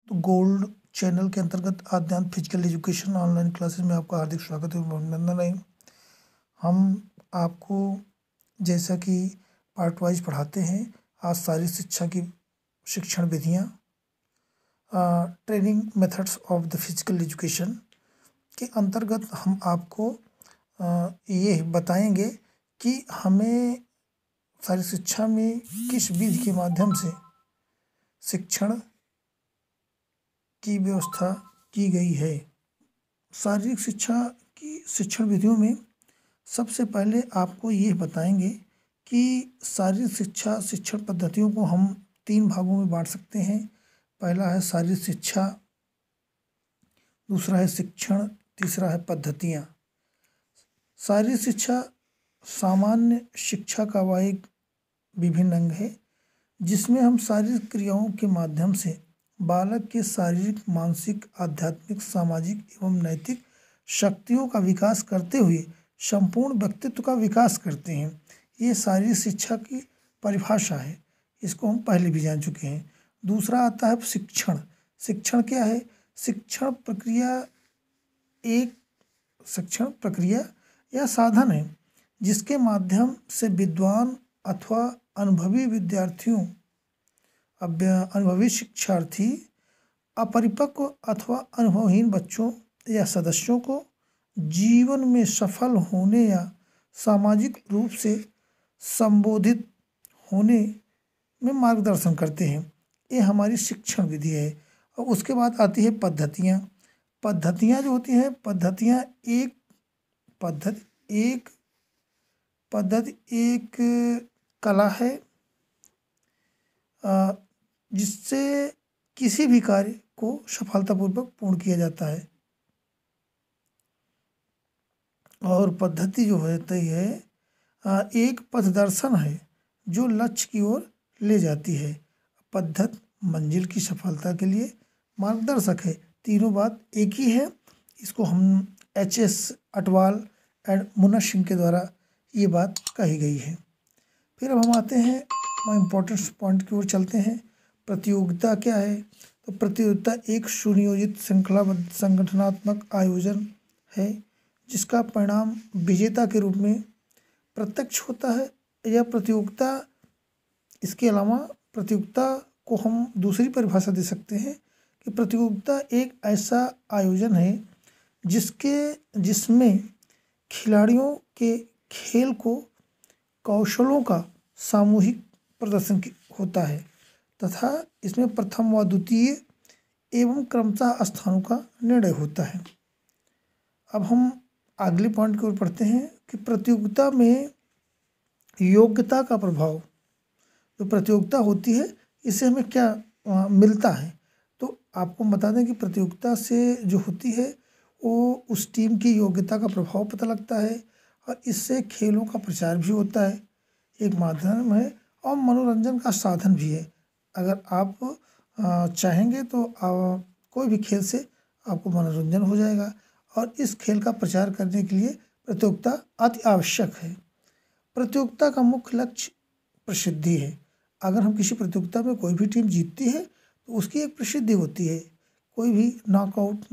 तो gold channel के अंतर्गत आद्यांत फिजिकल एजुकेशन ऑनलाइन क्लासेस में आपका हार्दिक स्वागत है, अभिनंदन है। हम आपको जैसा कि पार्ट वाइज पढ़ाते हैं, आज शारीरिक शिक्षा की शिक्षण विधियाँ, training methods of the physical education के अंतर्गत हम आपको ये बताएंगे कि हमें शारीरिक शिक्षा में किस विधि के माध्यम से शिक्षण की व्यवस्था की गई है। शारीरिक शिक्षा की शिक्षण विधियों में सबसे पहले आपको ये बताएंगे कि शारीरिक शिक्षा शिक्षण पद्धतियों को हम 3 भागों में बांट सकते हैं। पहला है शारीरिक शिक्षा, दूसरा है शिक्षण, तीसरा है पद्धतियाँ। शारीरिक शिक्षा सामान्य शिक्षा का वह एक विभिन्न अंग है जिसमें हम शारीरिक क्रियाओं के माध्यम से बालक के शारीरिक, मानसिक, आध्यात्मिक, सामाजिक एवं नैतिक शक्तियों का विकास करते हुए संपूर्ण व्यक्तित्व का विकास करते हैं। ये शारीरिक शिक्षा की परिभाषा है, इसको हम पहले भी जान चुके हैं। दूसरा आता है शिक्षण। शिक्षण क्या है? शिक्षण प्रक्रिया या साधन है जिसके माध्यम से विद्वान अथवा अनुभवी शिक्षार्थी अपरिपक्व अथवा अनुभवहीन बच्चों या सदस्यों को जीवन में सफल होने या सामाजिक रूप से संबोधित होने में मार्गदर्शन करते हैं। ये हमारी शिक्षण विधि है। और उसके बाद आती है पद्धतियाँ। पद्धतियाँ जो होती हैं, पद्धति एक कला है जिससे किसी भी कार्य को सफलतापूर्वक पूर्ण किया जाता है। और पद्धति जो होती है एक पथदर्शन है जो लक्ष्य की ओर ले जाती है। पद्धति मंजिल की सफलता के लिए मार्गदर्शक है। तीनों बात एक ही है। इसको हम HS अटवाल एंड मुन्ना सिंह के द्वारा ये बात कही गई है। फिर अब हम आते हैं इम्पोर्टेंट पॉइंट की ओर चलते हैं। प्रतियोगिता क्या है? तो प्रतियोगिता एक सुनियोजित श्रृंखलाबद्ध संगठनात्मक आयोजन है जिसका परिणाम विजेता के रूप में प्रत्यक्ष होता है। यह प्रतियोगिता, इसके अलावा प्रतियोगिता को हम दूसरी परिभाषा दे सकते हैं कि प्रतियोगिता एक ऐसा आयोजन है जिसमें खिलाड़ियों के खेल को कौशलों का सामूहिक प्रदर्शन होता है तथा इसमें प्रथम व द्वितीय एवं क्रमशः स्थानों का निर्णय होता है। अब हम अगले पॉइंट की ओर पढ़ते हैं कि प्रतियोगिता में योग्यता का प्रभाव। जो प्रतियोगिता होती है इससे हमें क्या मिलता है? तो आपको बता दें कि प्रतियोगिता से जो होती है वो उस टीम की योग्यता का प्रभाव पता लगता है और इससे खेलों का प्रचार भी होता है, एक माध्यम है और मनोरंजन का साधन भी है। अगर आप चाहेंगे तो कोई भी खेल से आपको मनोरंजन हो जाएगा और इस खेल का प्रचार करने के लिए प्रतियोगिता अति आवश्यक है। प्रतियोगिता का मुख्य लक्ष्य प्रसिद्धि है। अगर हम किसी प्रतियोगिता में कोई भी टीम जीतती है तो उसकी एक प्रसिद्धि होती है। कोई भी नॉकआउट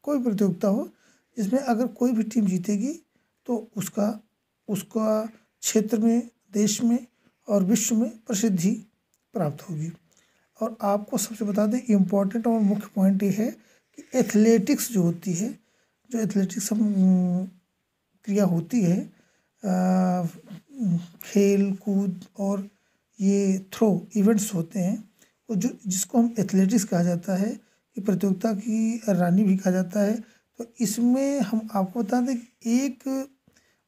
कोई प्रतियोगिता हो जिसमें अगर कोई भी टीम जीतेगी तो उसका क्षेत्र में, देश में और विश्व में प्रसिद्धि प्राप्त होगी। और आपको सबसे बता दें इम्पोर्टेंट और मुख्य पॉइंट ये है कि एथलेटिक्स जो होती है, जो एथलेटिक्स क्रिया होती है, खेल कूद और ये थ्रो इवेंट्स होते हैं, वो जिसको हम एथलेटिक्स कहा जाता है, कि प्रतियोगिता की रानी भी कहा जाता है। तो इसमें हम आपको बता दें कि एक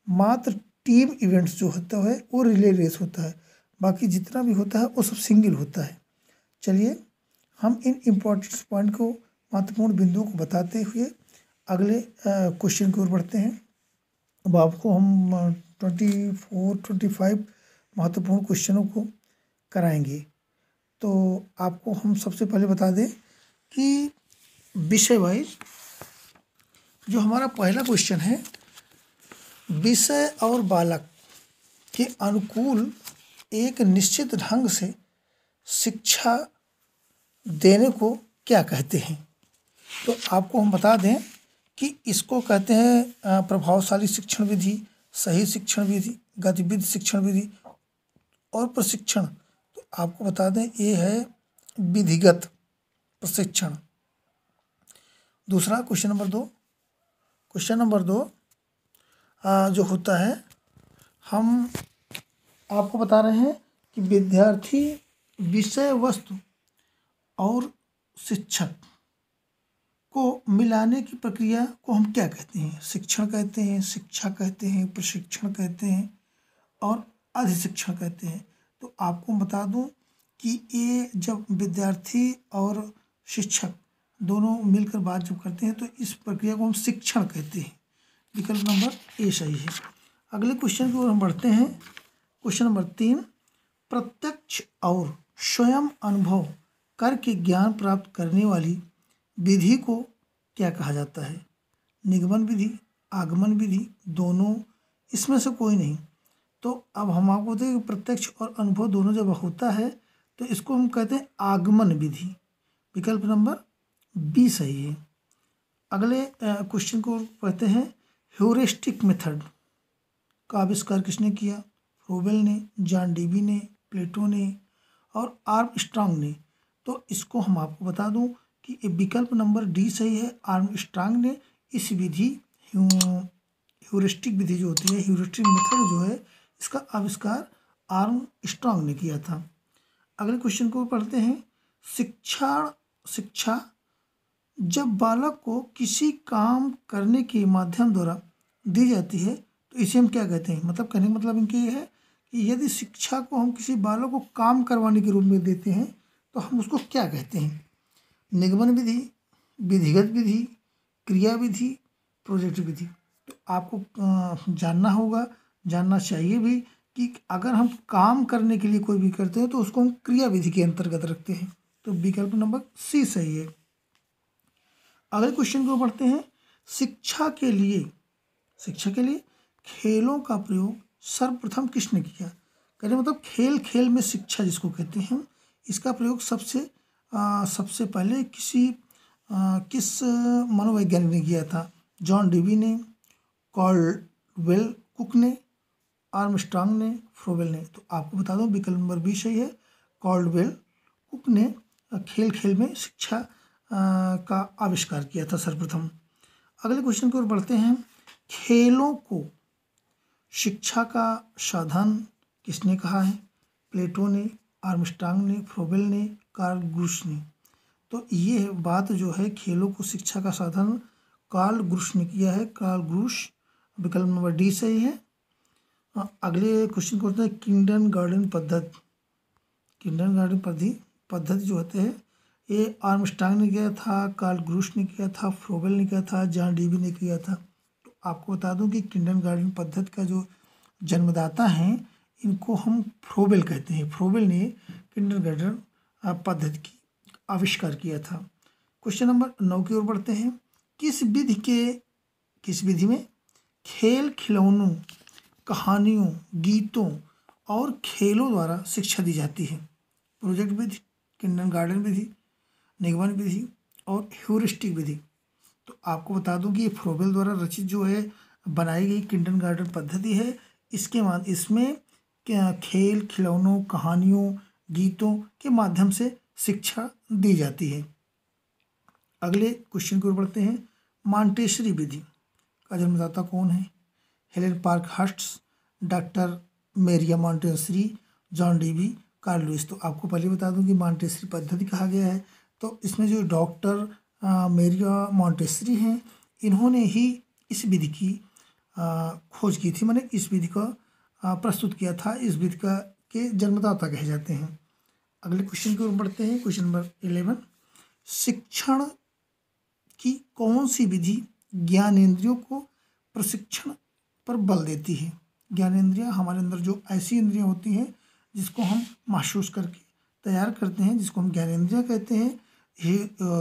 मात्र टीम इवेंट्स जो होता है वो रिले रेस होता है, बाकी जितना भी होता है वो सब सिंगल होता है। चलिए हम इन इम्पोर्टेंट पॉइंट को, महत्वपूर्ण बिंदुओं को बताते हुए अगले क्वेश्चन की ओर बढ़ते हैं। अब आपको हम 24-25 महत्वपूर्ण क्वेश्चनों को कराएंगे। तो आपको हम सबसे पहले बता दें कि विषय वाइज जो हमारा पहला क्वेश्चन है, विषय और बालक के अनुकूल एक निश्चित ढंग से शिक्षा देने को क्या कहते हैं? तो आपको हम बता दें कि इसको कहते हैं प्रभावशाली शिक्षण विधि, सही शिक्षण विधि, गतिविधि शिक्षण विधि और प्रशिक्षण। तो आपको बता दें ये है विधिगत प्रशिक्षण। दूसरा क्वेश्चन नंबर 2, जो होता है, हम आपको बता रहे हैं कि विद्यार्थी, विषय वस्तु और शिक्षक को मिलाने की प्रक्रिया को हम क्या कहते हैं? शिक्षण कहते हैं, शिक्षा कहते हैं, प्रशिक्षण कहते हैं और अधिशिक्षण कहते हैं। तो आपको बता दूं कि ये जब विद्यार्थी और शिक्षक दोनों मिलकर बात जब करते हैं तो इस प्रक्रिया को हम शिक्षण कहते हैं। विकल्प नंबर ए सही है। अगले क्वेश्चन की ओर हम बढ़ते हैं। क्वेश्चन नंबर 3, प्रत्यक्ष और स्वयं अनुभव करके ज्ञान प्राप्त करने वाली विधि को क्या कहा जाता है? निगमन विधि, आगमन विधि, दोनों, इसमें से कोई नहीं। तो अब हम आपको बताएं कि प्रत्यक्ष और अनुभव दोनों जब होता है तो इसको हम कहते हैं आगमन विधि। विकल्प नंबर बी सही है। अगले क्वेश्चन को पढ़ते हैं। ह्यूरिस्टिक मेथड का आविष्कार किसने किया? फ्रोबेल ने, जॉन डेवी ने, प्लेटो ने और आर्मस्ट्रांग ने। तो इसको हम आपको बता दूं कि विकल्प नंबर डी सही है। आर्मस्ट्रांग ने इस विधि, ह्यूरिस्टिक विधि जो होती है, ह्यूरिस्टिक मेथड जो है, इसका आविष्कार आर्मस्ट्रांग ने किया था। अगले क्वेश्चन को पढ़ते हैं। शिक्षा जब बालक को किसी काम करने के माध्यम द्वारा दी जाती है तो इसे हम क्या कहते हैं? मतलब कहने का मतलब इनके ये है कि यदि शिक्षा को हम किसी बालक को काम करवाने के रूप में देते हैं तो हम उसको क्या कहते हैं? निगमन विधि, विधिगत विधि, क्रिया विधि, प्रोजेक्ट विधि। तो आपको जानना होगा, जानना चाहिए भी कि अगर हम काम करने के लिए कोई भी करते हैं तो उसको हम क्रिया विधि के अंतर्गत रखते हैं। तो विकल्प नंबर सी सही है। अगले क्वेश्चन को पढ़ते हैं। शिक्षा के लिए खेलों का प्रयोग सर्वप्रथम किसने किया? कहने मतलब खेल में शिक्षा जिसको कहते हैं, इसका प्रयोग सबसे पहले किस मनोवैज्ञानिक ने किया था? जॉन डेवी ने, कॉल्डवेल कुक ने, आर्मस्ट्रांग ने, फ्रोबेल ने। तो आपको बता दूं विकल्प नंबर बी सही है। कॉल्डवेल कुक ने खेल में शिक्षा का आविष्कार किया था सर्वप्रथम। अगले क्वेश्चन की ओर बढ़ते हैं। खेलों को शिक्षा का साधन किसने कहा है? प्लेटो ने, आर्मस्ट्रांग ने, फ्रोबेल ने, कार्ल ग्रूश ने। तो ये बात जो है खेलों को शिक्षा का साधन कार्ल ग्रूश ने किया है। कार्ल ग्रूश, विकल्प नंबर डी सही है। अगले क्वेश्चन को होता है किंडरगार्टन पद्धति जो होते हैं, ये आर्मस्ट्रांग ने किया था, कार्ल ग्रूश ने किया था, फ्रोबेल ने किया था, जॉन डेवी ने किया था। तो आपको बता दूं कि किंडरगार्टन पद्धति का जो जन्मदाता हैं, इनको हम फ्रोबेल कहते हैं। फ्रोबेल ने किंडरगार्टन पद्धति की आविष्कार किया था। क्वेश्चन नंबर 9 की ओर बढ़ते हैं। किस विधि में खेल, खिलौनों, कहानियों, गीतों और खेलों द्वारा शिक्षा दी जाती है? प्रोजेक्ट विधि, किंडरगार्टन विधि, निगमन विधि और ह्यूरिस्टिक विधि। तो आपको बता दूं कि ये फ्रोबेल द्वारा रचित जो है बनाई गई किंडरगार्टन पद्धति है। इसमें खेल, खिलौनों, कहानियों, गीतों के माध्यम से शिक्षा दी जाती है। अगले क्वेश्चन की ओर बढ़ते हैं। मॉन्टेसरी विधि का जन्मदाता कौन है? Helen Parkhurst, doctor Maria Montessori, John Dewey, Carl Lewis. तो आपको पहले बता दूं कि मॉन्टेसरी पद्धति कहा गया है। तो इसमें जो डॉक्टर मेरिया मॉन्टेसरी हैं, इन्होंने ही इस विधि की खोज की थी, मैंने इस विधि को प्रस्तुत किया था। इस विधि के जन्मदाता कहे जाते हैं। अगले क्वेश्चन की ओर बढ़ते हैं। क्वेश्चन नंबर 11, शिक्षण की कौन सी विधि ज्ञानेंद्रियों को प्रशिक्षण पर बल देती है? ज्ञानेंद्रियां हमारे अंदर जो ऐसी इंद्रियां होती हैं जिसको हम महसूस करके तैयार करते हैं, जिसको हम ज्ञानेंद्रियां कहते हैं।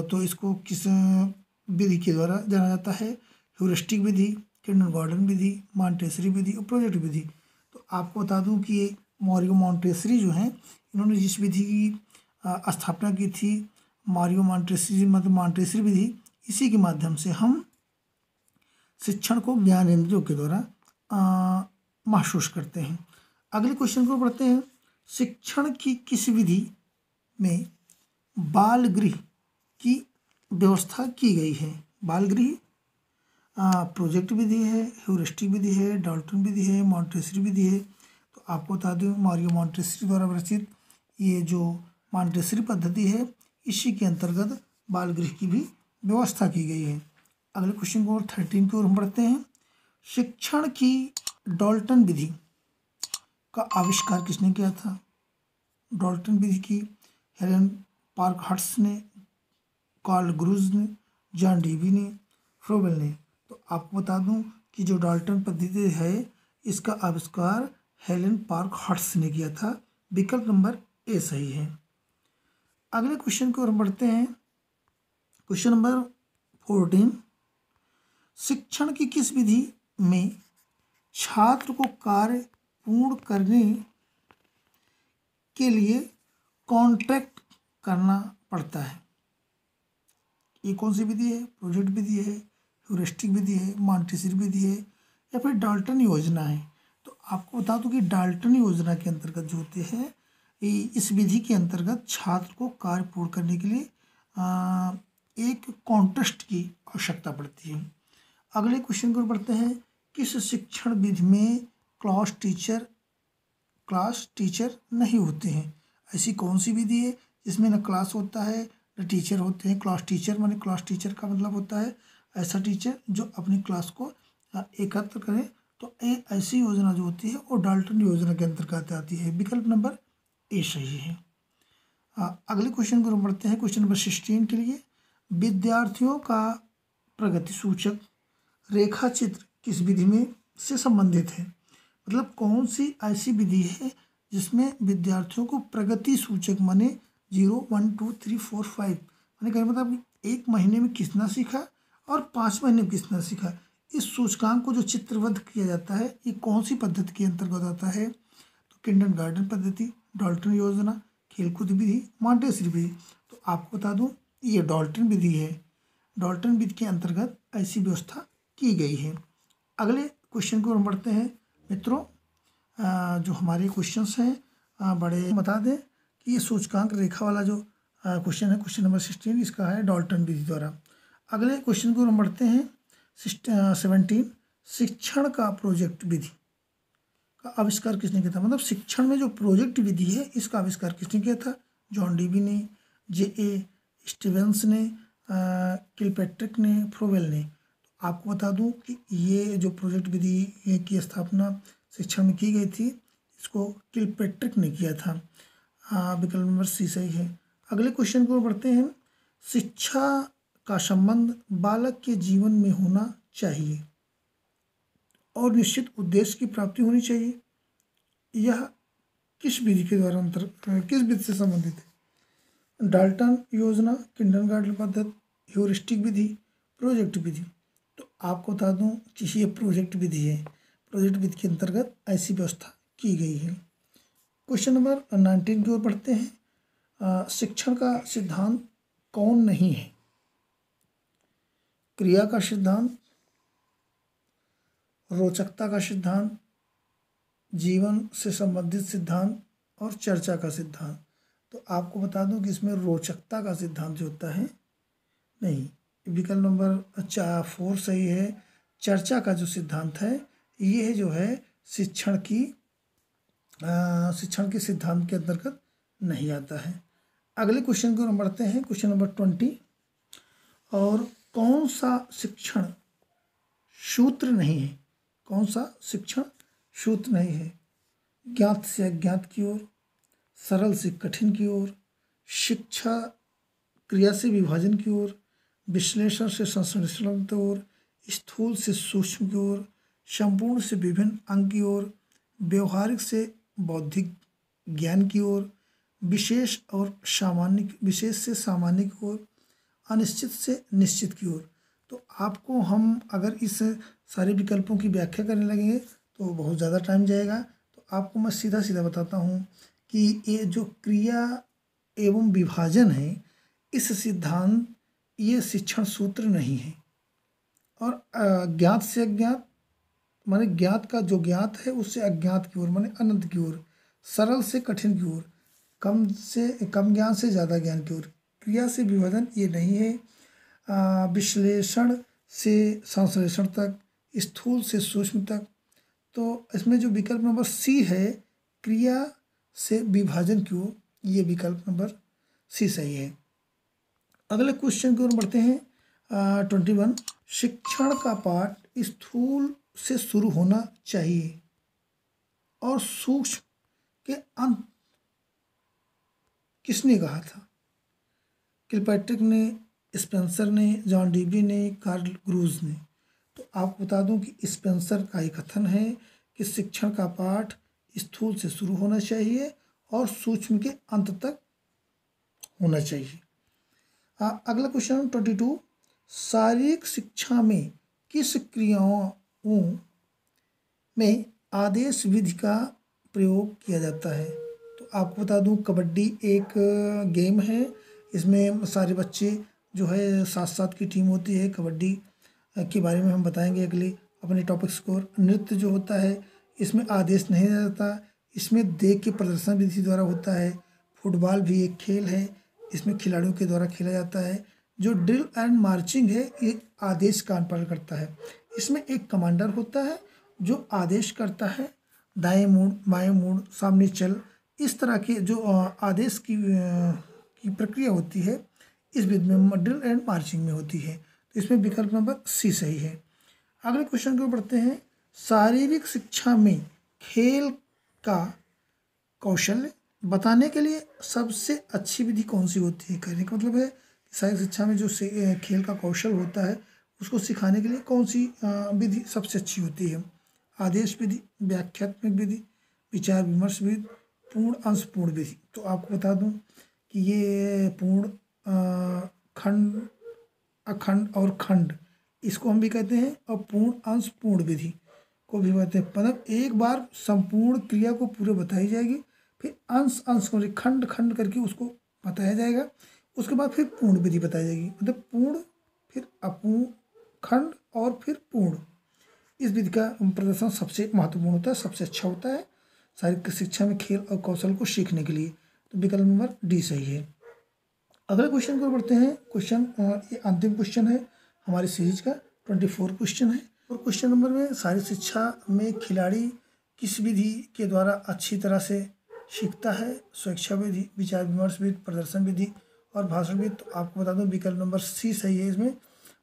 तो इसको किस विधि के द्वारा जाना जाता है? ह्यूरिस्टिक विधि, किंडरगार्टन विधि, मॉन्टेसरी विधि और प्रोजेक्ट विधि। तो आपको बता दूं कि ये मॉरियो मॉन्टेसरी जो हैं, इन्होंने जिस विधि की स्थापना की थी, मारियो मॉन्टेसरी मतलब मॉन्टेसरी विधि, इसी के माध्यम से हम शिक्षण को ज्ञान इंद्रियों के द्वारा महसूस करते हैं। अगले क्वेश्चन को पढ़ते हैं। शिक्षण की किस विधि में बाल गृह की व्यवस्था की गई है? बाल गृह प्रोजेक्ट विधि है, ह्यूरिस्टिक विधि है, डाल्टन विधि है, मॉन्टेसरी विधि है। तो आपको बता दूं मारियो मॉन्टेसरी द्वारा रचित ये जो मॉन्टेसरी पद्धति है, इसी के अंतर्गत बाल गृह की भी व्यवस्था की गई है। अगले क्वेश्चन को 13 की ओर हम बढ़ते हैं। शिक्षण की डाल्टन विधि का आविष्कार किसने किया था? डाल्टन विधि की हेलेन पार्कहर्स्ट ने, कार्ल ग्रूज ने, जॉन डीवी ने, फ्रोबेल ने। तो आपको बता दूं कि जो डाल्टन पद्धति है इसका आविष्कार हेलेन पार्कहर्स्ट ने किया था। विकल्प नंबर ए सही है। अगले क्वेश्चन की ओर बढ़ते हैं। Question number 14। शिक्षण की किस विधि में छात्र को कार्य पूर्ण करने के लिए कॉन्ट्रैक्ट करना पड़ता है? ये कौन सी विधि है? प्रोजेक्ट विधि है, ह्यूरिस्टिक विधि है, मॉन्टेसरी विधि है, या फिर डाल्टन योजना है? तो आपको बता दूं कि डाल्टन योजना के अंतर्गत जो होते हैं, इस विधि के अंतर्गत छात्र को कार्य पूर्ण करने के लिए एक कॉन्टेस्ट की आवश्यकता पड़ती है। अगले क्वेश्चन को बढ़ते हैं। किस शिक्षण विधि में क्लास टीचर नहीं होते हैं? ऐसी कौन सी विधि है जिसमें न क्लास होता है न टीचर होते हैं? क्लास टीचर माने क्लास टीचर का मतलब होता है ऐसा टीचर जो अपनी क्लास को एकत्र करे। तो ऐसी योजना जो होती है वो डाल्टन योजना के अंतर्गत आती है। विकल्प नंबर ए सही है। अगले क्वेश्चन को बढ़ते हैं। क्वेश्चन नंबर 16 के लिए। विद्यार्थियों का प्रगति सूचक रेखा चित्र किस विधि में से संबंधित है? मतलब कौन सी ऐसी विधि है जिसमें विद्यार्थियों को प्रगति सूचक माने 0, 1, 2, 3, 4, 5 माने कहने मतलब एक महीने में कितना सीखा और 5 महीने में कितना सीखा, इस सूचकांक को जो चित्रबद्ध किया जाता है, ये कौन सी पद्धति के अंतर्गत आता है? तो किंडरगार्टन पद्धति, डाल्टन योजना, खेलकूद विधि, मॉन्टेसरी विधि। तो आपको बता दूं ये डाल्टन विधि है। डाल्टन विधि के अंतर्गत ऐसी व्यवस्था की गई है। अगले क्वेश्चन को हम बढ़ते हैं मित्रों। जो हमारे क्वेश्चंस हैं बड़े बता दें कि ये सूचकांक रेखा वाला जो क्वेश्चन है, क्वेश्चन नंबर 16, इसका है डाल्टन विधि द्वारा। अगले क्वेश्चन को हम बढ़ते हैं 17। शिक्षण का प्रोजेक्ट विधि का आविष्कार किसने किया था? मतलब शिक्षण में जो प्रोजेक्ट विधि है इसका आविष्कार किसने किया था? जॉन डीवी ने, J.A. स्टीवेंस ने, किलपैट्रिक ने, फ्रोबेल ने। आपको बता दूं कि ये जो प्रोजेक्ट विधि की स्थापना शिक्षण में की गई थी, इसको किलपैट्रिक ने किया था। विकल्प नंबर सी सही है। अगले क्वेश्चन को बढ़ते हैं। शिक्षा का संबंध बालक के जीवन में होना चाहिए और निश्चित उद्देश्य की प्राप्ति होनी चाहिए। यह किस विधि के द्वारा किस विधि से संबंधित है? डाल्टन योजना, किंडरगार्टन पद्धति, ह्यूरिस्टिक विधि, प्रोजेक्ट विधि। तो आपको बता दूं कि ये प्रोजेक्ट विधि है। प्रोजेक्ट विधि के अंतर्गत ऐसी व्यवस्था की गई है। क्वेश्चन नंबर 19 की ओर बढ़ते हैं। शिक्षण का सिद्धांत कौन नहीं है? क्रिया का सिद्धांत, रोचकता का सिद्धांत, जीवन से संबंधित सिद्धांत और चर्चा का सिद्धांत। तो आपको बता दूं कि इसमें रोचकता का सिद्धांत जो होता है नहीं, विकल्प नंबर 4 सही है। चर्चा का जो सिद्धांत है ये जो है शिक्षण के सिद्धांत के अंतर्गत नहीं आता है। अगले क्वेश्चन को हम बढ़ते हैं। Question number 20। और कौन सा शिक्षण सूत्र नहीं है? कौन सा शिक्षण सूत्र नहीं है? ज्ञात से अज्ञात की ओर, सरल से कठिन की ओर, शिक्षा क्रिया से विभाजन की ओर, विश्लेषण से संश्लेषण की ओर, स्थूल से सूक्ष्म की ओर, संपूर्ण से विभिन्न अंग की ओर, व्यवहारिक से बौद्धिक ज्ञान की ओर, विशेष से सामान्य की ओर, अनिश्चित से निश्चित की ओर। तो आपको हम अगर इस सारे विकल्पों की व्याख्या करने लगेंगे तो बहुत ज़्यादा टाइम जाएगा। तो आपको मैं सीधा सीधा बताता हूँ कि ये जो क्रिया एवं विभाजन है इस सिद्धांत ये शिक्षण सूत्र नहीं है। और ज्ञात से अज्ञात माने ज्ञात का जो ज्ञात है उससे अज्ञात की ओर माने अनंत की ओर, सरल से कठिन की ओर, कम ज्ञान से ज़्यादा ज्ञान की ओर, क्रिया से विभाजन ये नहीं है, विश्लेषण से संश्लेषण तक, स्थूल से सूक्ष्म तक। तो इसमें जो विकल्प नंबर सी है, क्रिया से विभाजन की ओर, ये विकल्प नंबर सी सही है। अगले क्वेश्चन की ओर बढ़ते हैं। 21, शिक्षण का पाठ स्थूल से शुरू होना चाहिए और सूक्ष्म के अंत किसने कहा था? किलपैट्रिक ने, स्पेंसर ने, जॉन डीवी ने, कार्ल ग्रूज ने। तो आपको बता दूं कि स्पेंसर का ही कथन है कि शिक्षण का पाठ स्थूल से शुरू होना चाहिए और सूक्ष्म के अंत तक होना चाहिए। अगला क्वेश्चन 22, शारीरिक शिक्षा में किस क्रियाओं में आदेश विधि का प्रयोग किया जाता है? तो आपको बता दूं कबड्डी एक गेम है, इसमें सारे बच्चे जो है 7-7 की टीम होती है। कबड्डी के बारे में हम बताएंगे अगले अपने टॉपिक स्कोर। नृत्य जो होता है इसमें आदेश नहीं रहता, इसमें देख के प्रदर्शन विधि द्वारा होता है। फुटबॉल भी एक खेल है, इसमें खिलाड़ियों के द्वारा खेला जाता है। जो ड्रिल एंड मार्चिंग है ये आदेश का पालन करता है। इसमें एक कमांडर होता है जो आदेश करता है, दाएं मुड़, बाएं मुड़, सामने चल, इस तरह के जो आदेश की प्रक्रिया होती है इस विधि में ड्रिल एंड मार्चिंग में होती है। तो इसमें विकल्प नंबर सी सही है। अगले क्वेश्चन को बढ़ते हैं। शारीरिक शिक्षा में खेल का कौशल बताने के लिए सबसे अच्छी विधि कौन सी होती है? कहने का मतलब है शारीरिक शिक्षा में जो खेल का कौशल होता है उसको सिखाने के लिए कौन सी विधि सबसे अच्छी होती है? आदेश विधि, व्याख्यात्मक विधि, विचार विमर्श विधि, पूर्ण अंशपूर्ण विधि। तो आपको बता दूं कि ये पूर्ण, खंड, अखंड और खंड इसको हम भी कहते हैं, और पूर्ण अंशपूर्ण विधि को भी कहते हैं। मतलब एक बार संपूर्ण क्रिया को पूरे बताई जाएगी, फिर अंश अंश को खंड खंड करके उसको बताया जाएगा, उसके बाद फिर पूर्ण विधि बताई जाएगी। मतलब पूर्ण, फिर अपूर्ण, खंड और फिर पूर्ण। इस विधि का प्रदर्शन सबसे महत्वपूर्ण होता है, सबसे अच्छा होता है शारीरिक शिक्षा में खेल और कौशल को सीखने के लिए। तो विकल्प नंबर डी सही है। अगले क्वेश्चन को बढ़ते हैं। ये अंतिम क्वेश्चन है हमारी सीरीज का, 24 क्वेश्चन है। और क्वेश्चन नंबर में शारीरिक शिक्षा में खिलाड़ी किस विधि के द्वारा अच्छी तरह से सीखता है? स्वेच्छा विधि, विचार विमर्श विधि, प्रदर्शन विधि और भाषण विधि। तो आपको बता दूं विकल्प नंबर सी सही है। इसमें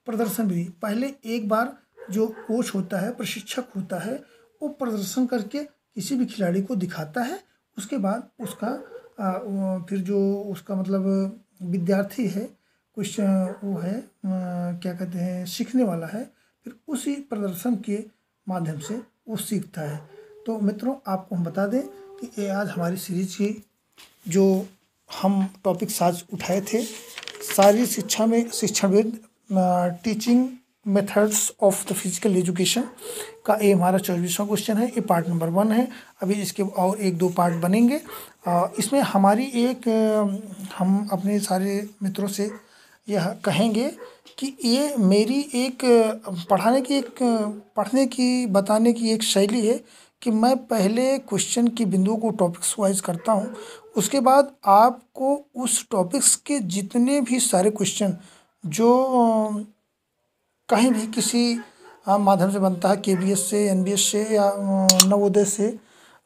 प्रदर्शन विधि, पहले एक बार जो कोच होता है, प्रशिक्षक होता है, वो प्रदर्शन करके किसी भी खिलाड़ी को दिखाता है, उसके बाद उसका फिर जो उसका मतलब विद्यार्थी है, कुछ वो है क्या कहते हैं, सीखने वाला है, फिर उसी प्रदर्शन के माध्यम से वो सीखता है। तो मित्रों आपको हम बता दें कि ये आज हमारी सीरीज की जो हम टॉपिक्स आज उठाए थे, शारीरिक शिक्षा में शिक्षणविद, teaching methods of the physical education का ये हमारा 24वां क्वेश्चन है। ये पार्ट नंबर 1 है। अभी इसके और 1-2 पार्ट बनेंगे। इसमें हमारी हम अपने सारे मित्रों से यह कहेंगे कि ये मेरी पढ़ने की बताने की एक शैली है कि मैं पहले क्वेश्चन की बिंदुओं को टॉपिक्स वाइज करता हूँ, उसके बाद आपको उस टॉपिक्स के जितने भी सारे क्वेश्चन जो कहीं भी किसी माध्यम से बनता है, KVS से, NVS से या नवोदय से,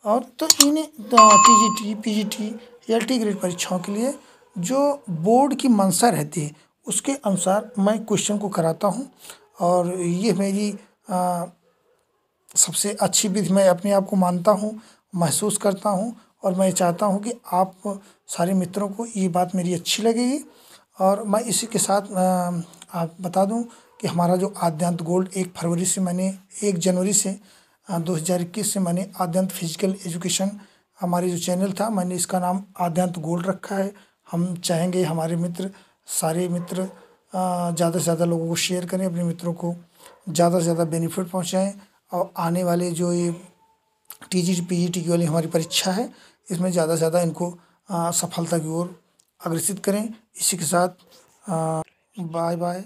और तो इन्हें TGT, PGT, LT ग्रेड परीक्षाओं के लिए जो बोर्ड की मंशा रहती है उसके अनुसार मैं क्वेश्चन को कराता हूँ। और ये मेरी सबसे अच्छी विधि मैं अपने आप को मानता हूँ, महसूस करता हूँ, और मैं चाहता हूँ कि आप सारे मित्रों को ये बात मेरी अच्छी लगेगी। और मैं इसी के साथ आप बता दूँ कि हमारा जो आद्यांत गोल्ड 1 जनवरी से 2021 से मैंने आद्यांत फिजिकल एजुकेशन हमारे जो चैनल था, मैंने इसका नाम आद्यांत गोल्ड रखा है। हम चाहेंगे हमारे सारे मित्र ज़्यादा से ज़्यादा लोगों को शेयर करें, अपने मित्रों को ज़्यादा से ज़्यादा बेनिफिट पहुँचाएँ। और आने वाले जो ये TGT PGT की वाली हमारी परीक्षा है, इसमें ज़्यादा से ज़्यादा इनको सफलता की ओर अग्रसित करें। इसी के साथ बाय बाय।